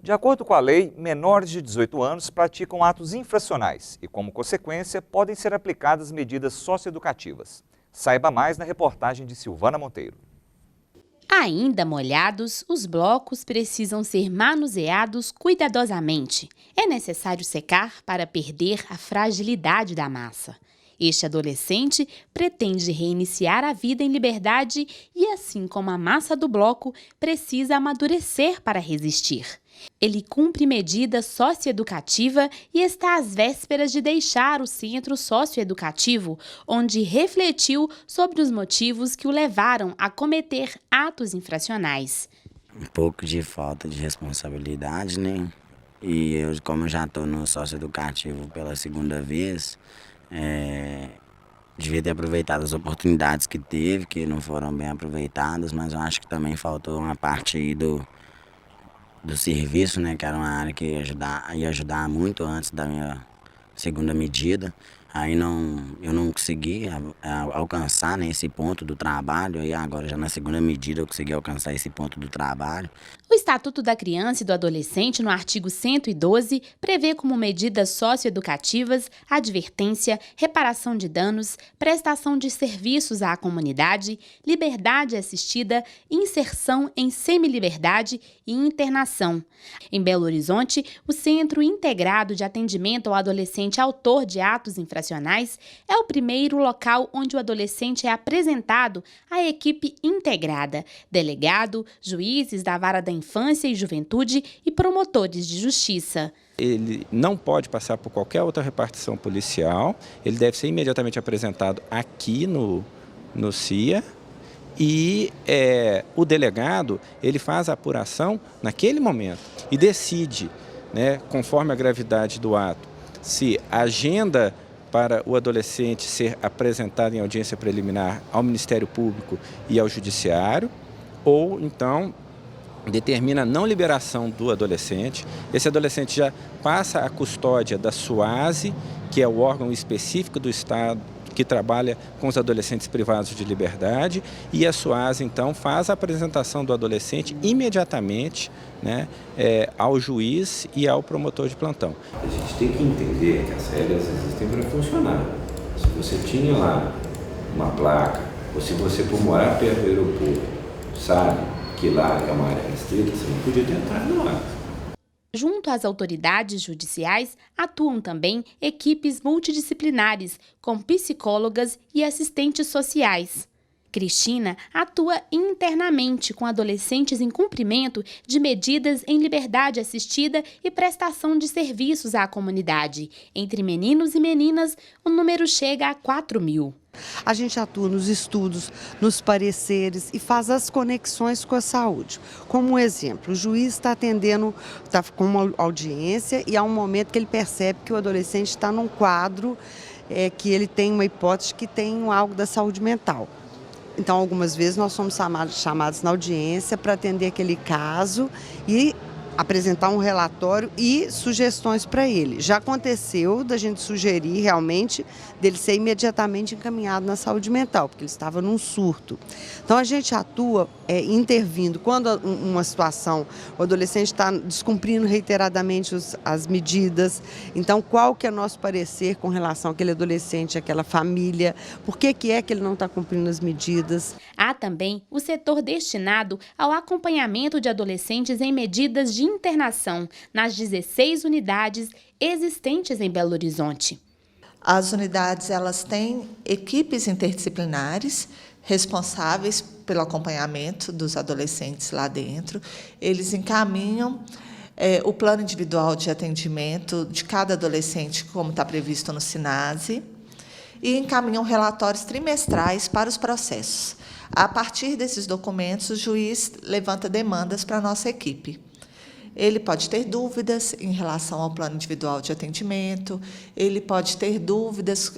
De acordo com a lei, menores de 18 anos praticam atos infracionais e, como consequência, podem ser aplicadas medidas socioeducativas. Saiba mais na reportagem de Silvana Monteiro. Ainda molhados, os blocos precisam ser manuseados cuidadosamente. É necessário secar para perder a fragilidade da massa. Este adolescente pretende reiniciar a vida em liberdade e, assim como a massa do bloco, precisa amadurecer para resistir. Ele cumpre medida socioeducativa e está às vésperas de deixar o centro socioeducativo, onde refletiu sobre os motivos que o levaram a cometer atos infracionais. Um pouco de falta de responsabilidade, né? E como eu já estou no socioeducativo pela segunda vez, devia ter aproveitado as oportunidades que teve, que não foram bem aproveitadas, mas eu acho que também faltou uma parte aí do serviço, né, que era uma área que ia ajudar muito antes da minha segunda medida. Aí eu não consegui alcançar, né, esse ponto do trabalho, e agora já na segunda medida eu consegui alcançar esse ponto do trabalho. O Estatuto da Criança e do Adolescente, no artigo 112, prevê como medidas socioeducativas advertência, reparação de danos, prestação de serviços à comunidade, liberdade assistida, inserção em semiliberdade e internação. Em Belo Horizonte, o Centro Integrado de Atendimento ao Adolescente Autor de Atos Infracionais é o primeiro local onde o adolescente é apresentado à equipe integrada, delegado, juízes da Vara da Infância e Juventude e promotores de justiça. Ele não pode passar por qualquer outra repartição policial, ele deve ser imediatamente apresentado aqui no CIA e o delegado ele faz a apuração naquele momento e decide, né, conforme a gravidade do ato, se a agenda para o adolescente ser apresentado em audiência preliminar ao Ministério Público e ao Judiciário, ou então determina a não liberação do adolescente. Esse adolescente já passa a custódia da SUASE, que é o órgão específico do Estado que trabalha com os adolescentes privados de liberdade, e a SUASE, então, faz a apresentação do adolescente imediatamente, né, ao juiz e ao promotor de plantão. A gente tem que entender que as regras existem para funcionar. Se você tinha lá uma placa, ou se você, por morar perto do aeroporto, sabe que lá é uma área restrita, você não podia ter entrado lá. Junto às autoridades judiciais, atuam também equipes multidisciplinares, com psicólogas e assistentes sociais. Cristina atua internamente com adolescentes em cumprimento de medidas em liberdade assistida e prestação de serviços à comunidade. Entre meninos e meninas, o número chega a 4.000. A gente atua nos estudos, nos pareceres e faz as conexões com a saúde. Como um exemplo, o juiz está atendendo, está com uma audiência e há um momento que ele percebe que o adolescente está num quadro que ele tem uma hipótese que tem algo da saúde mental. Então, algumas vezes nós somos chamados na audiência para atender aquele caso e apresentar um relatório e sugestões para ele. Já aconteceu da gente sugerir realmente dele ser imediatamente encaminhado na saúde mental, porque ele estava num surto. Então a gente atua intervindo quando uma situação, o adolescente está descumprindo reiteradamente as medidas. Então qual que é o nosso parecer com relação àquele adolescente, àquela família, por que é que ele não está cumprindo as medidas? Há também o setor destinado ao acompanhamento de adolescentes em medidas de internação nas 16 unidades existentes em Belo Horizonte. As unidades elas têm equipes interdisciplinares responsáveis pelo acompanhamento dos adolescentes lá dentro. Eles encaminham o plano individual de atendimento de cada adolescente, como está previsto no SINASE, e encaminham relatórios trimestrais para os processos. A partir desses documentos, o juiz levanta demandas para a nossa equipe. Ele pode ter dúvidas em relação ao plano individual de atendimento, ele pode ter dúvidas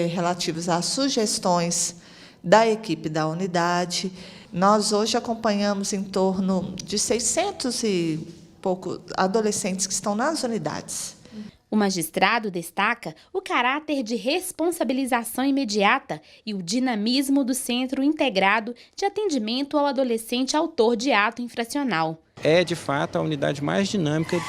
relativas às sugestões da equipe da unidade. Nós hoje acompanhamos em torno de 600 e pouco adolescentes que estão nas unidades. O magistrado destaca o caráter de responsabilização imediata e o dinamismo do Centro Integrado de Atendimento ao Adolescente Autor de Ato Infracional. É, de fato, a unidade mais dinâmica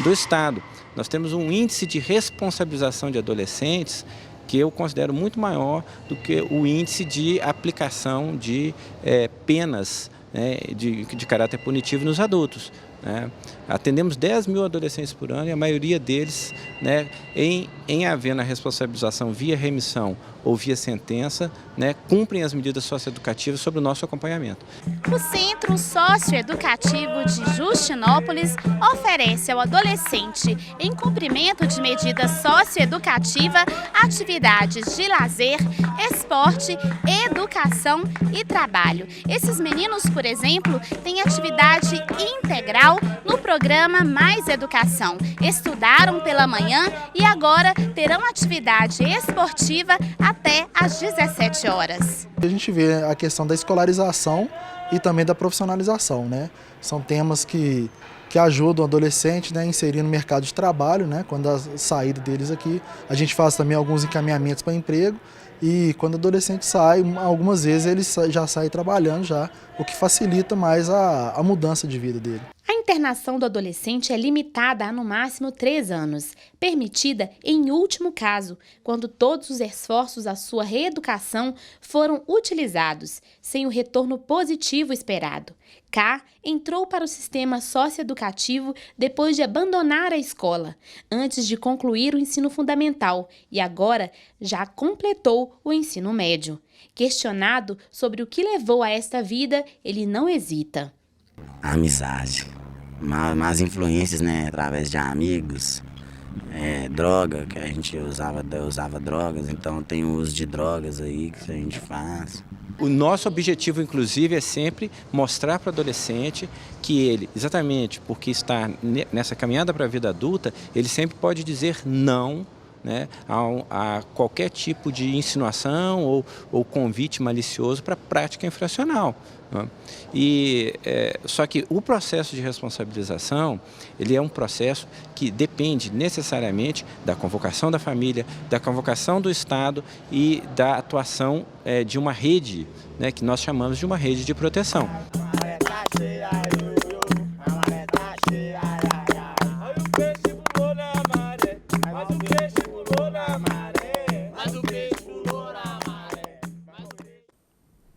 do Estado. Nós temos um índice de responsabilização de adolescentes que eu considero muito maior do que o índice de aplicação de penas, né, de caráter punitivo nos adultos. Né? Atendemos 10 mil adolescentes por ano e a maioria deles, né, em havendo a responsabilização via remissão ou via sentença, né, cumprem as medidas socioeducativas sobre o nosso acompanhamento. O Centro Socioeducativo de Justinópolis oferece ao adolescente, em cumprimento de medida socioeducativa, atividades de lazer, esporte, educação e trabalho. Esses meninos, por exemplo, têm atividade integral no programa Mais Educação. Estudaram pela manhã e agora terão atividade esportiva até às 17 horas. A gente vê a questão da escolarização e também da profissionalização, né? São temas que ajudam o adolescente, né, a inserir no mercado de trabalho, né? Quando a saída deles aqui, a gente faz também alguns encaminhamentos para emprego e quando o adolescente sai, algumas vezes ele já sai trabalhando já, o que facilita mais a mudança de vida dele. A internação do adolescente é limitada a no máximo 3 anos, permitida em último caso, quando todos os esforços à sua reeducação foram utilizados, sem o retorno positivo esperado. K entrou para o sistema socioeducativo depois de abandonar a escola, antes de concluir o ensino fundamental e agora já completou o ensino médio. Questionado sobre o que levou a esta vida, ele não hesita. A amizade, más influências, né, através de amigos, droga, que a gente usava drogas, então tem o uso de drogas aí que a gente faz. O nosso objetivo, inclusive, é sempre mostrar para o adolescente que ele, exatamente porque está nessa caminhada para a vida adulta, ele sempre pode dizer não, né, a qualquer tipo de insinuação ou convite malicioso para prática infracional. Né? Só que o processo de responsabilização, ele é um processo que depende necessariamente da convocação da família, da convocação do Estado e da atuação de uma rede, né, que nós chamamos de uma rede de proteção.